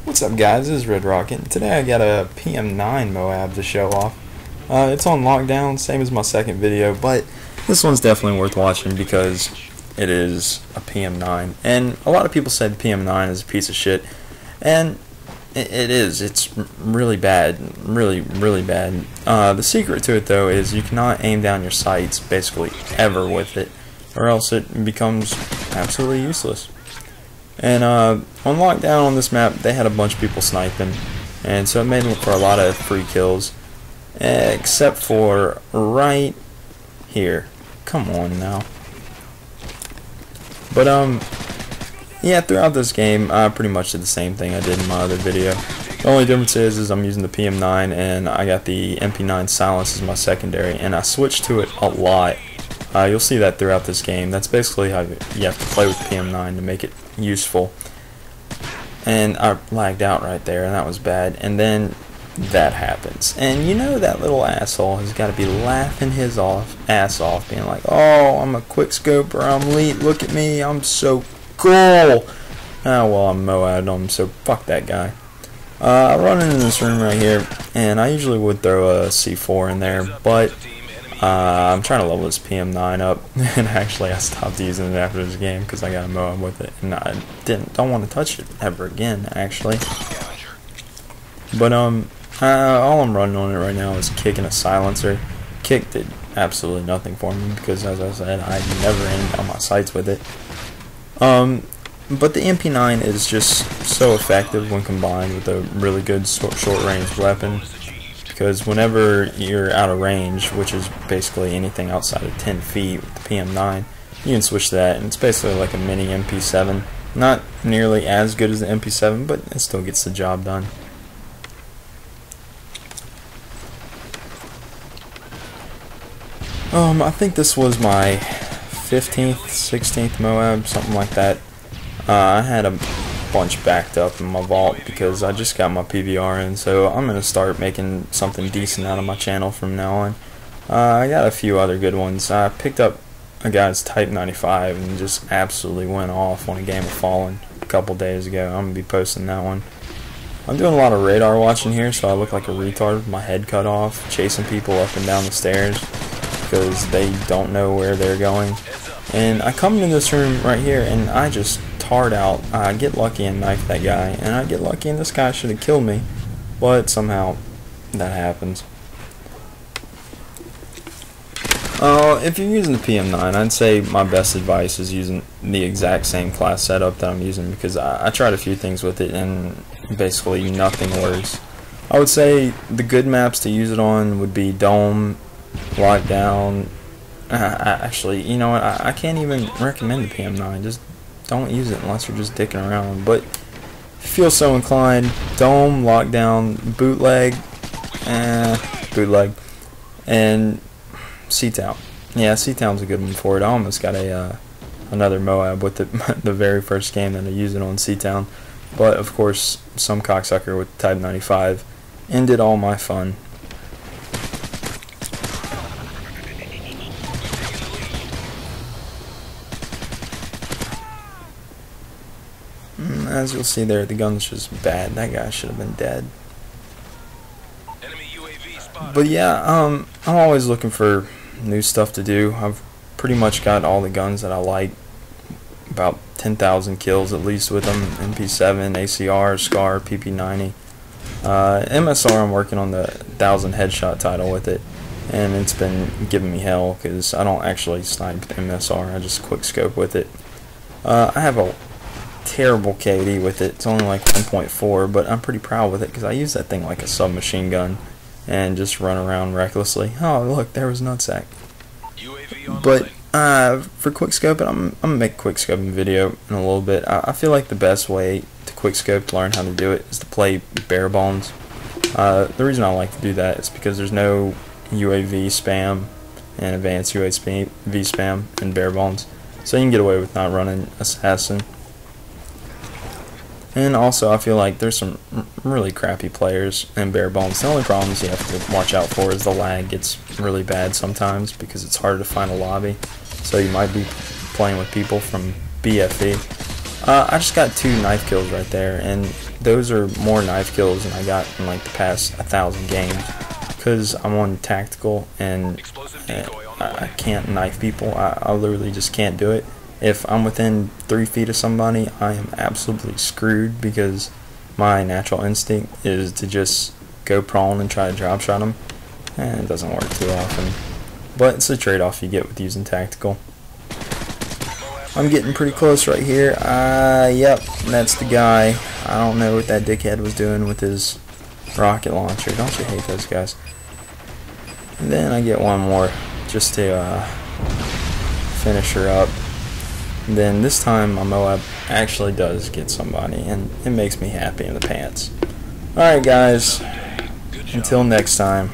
What's up guys, this is R3drocket. Today I got a PM9 Moab to show off. It's on lockdown, same as my second video, but this one's definitely worth watching because it is a PM9. And a lot of people said PM9 is a piece of shit, and it is. It's really bad, really bad. The secret to it though is you cannot aim down your sights basically ever with it, or else it becomes absolutely useless. And on lockdown on this map, they had a bunch of people sniping, and so it made for a lot of free kills, except for right here. Come on now. But yeah, throughout this game, I pretty much did the same thing I did in my other video. The only difference is I'm using the PM9, and I got the MP9 Silence as my secondary, and I switched to it a lot. You'll see that throughout this game. That's basically how you have to play with PM9 to make it useful. And I lagged out right there, and that was bad. And then that happens, and you know that little asshole has got to be laughing his ass off, being like, "Oh, I'm a quick scoper. I'm elite. Look at me. I'm so cool." Oh well, I'm Moab on him, so fuck that guy. I run into this room right here, and I usually would throw a C4 in there, but I'm trying to level this PM9 up, and actually I stopped using it after this game because I got a Moab with it, and I don't want to touch it ever again, actually. But all I'm running on it right now is Kick and a silencer. Kick did absolutely nothing for me because, as I said, I never aimed down my sights with it. But the MP9 is just so effective when combined with a really good short-range weapon. Because whenever you're out of range, which is basically anything outside of 10 feet with the PM9, you can switch to that, and it's basically like a mini MP7. Not nearly as good as the MP7, but it still gets the job done. I think this was my 15th, 16th Moab, something like that. I had a bunch backed up in my vault because I just got my PVR in, so I'm going to start making something decent out of my channel from now on. I got a few other good ones. I picked up a guy's Type 95 and just absolutely went off on a game of Fallen a couple days ago. I'm going to be posting that one. I'm doing a lot of radar watching here, so I look like a retard with my head cut off, chasing people up and down the stairs because they don't know where they're going. And I come into this room right here, and I just hard out. I get lucky and knife that guy, and I get lucky and this guy should have killed me, but somehow that happens. If you're using the PM9, I'd say my best advice is using the exact same class setup that I'm using, because I tried a few things with it and basically nothing works. I would say the good maps to use it on would be Dome, Lockdown. Actually, you know what, I can't even recommend the PM9. Just don't use it unless you're just dicking around. But if you feel so inclined, Dome, Lockdown, Bootleg, and C-Town. Yeah, C-Town's a good one for it. I almost got another Moab with the very first game that I used it on, C-Town. But of course, some cocksucker with Type 95 ended all my fun. As you'll see there, the gun's just bad. That guy should have been dead. But yeah, I'm always looking for new stuff to do. I've pretty much got all the guns that I like. About 10,000 kills at least with them. MP7, ACR, SCAR, PP90. MSR, I'm working on the 1,000 headshot title with it. And it's been giving me hell because I don't actually snipe MSR. I just quick scope with it. I have a terrible KD with it. It's only like 1.4, but I'm pretty proud with it because I use that thing like a submachine gun and just run around recklessly. Oh look, there was Nutsack. But for quickscoping, I'm gonna make a quickscoping video in a little bit. I feel like the best way to quickscope, to learn how to do it, is to play bare bones. The reason I like to do that is because there's no UAV spam and advanced UAV spam in bare bones, so you can get away with not running assassin. And also, I feel like there's some really crappy players in bare bones. The only problems you have to watch out for is the lag gets really bad sometimes because it's harder to find a lobby. So you might be playing with people from BFE. I just got 2 knife kills right there, and those are more knife kills than I got in like the past 1,000 games, because I'm on tactical and I can't knife people. I literally just can't do it. If I'm within 3 feet of somebody, I am absolutely screwed, because my natural instinct is to just go prone and try to drop shot them, and it doesn't work too often. But it's a trade-off you get with using tactical. I'm getting pretty close right here. Yep, that's the guy. I don't know what that dickhead was doing with his rocket launcher. Don't you hate those guys? And then I get one more just to finish her up. And then this time my Moab actually does get somebody, and it makes me happy in the pants. Alright guys, until next time.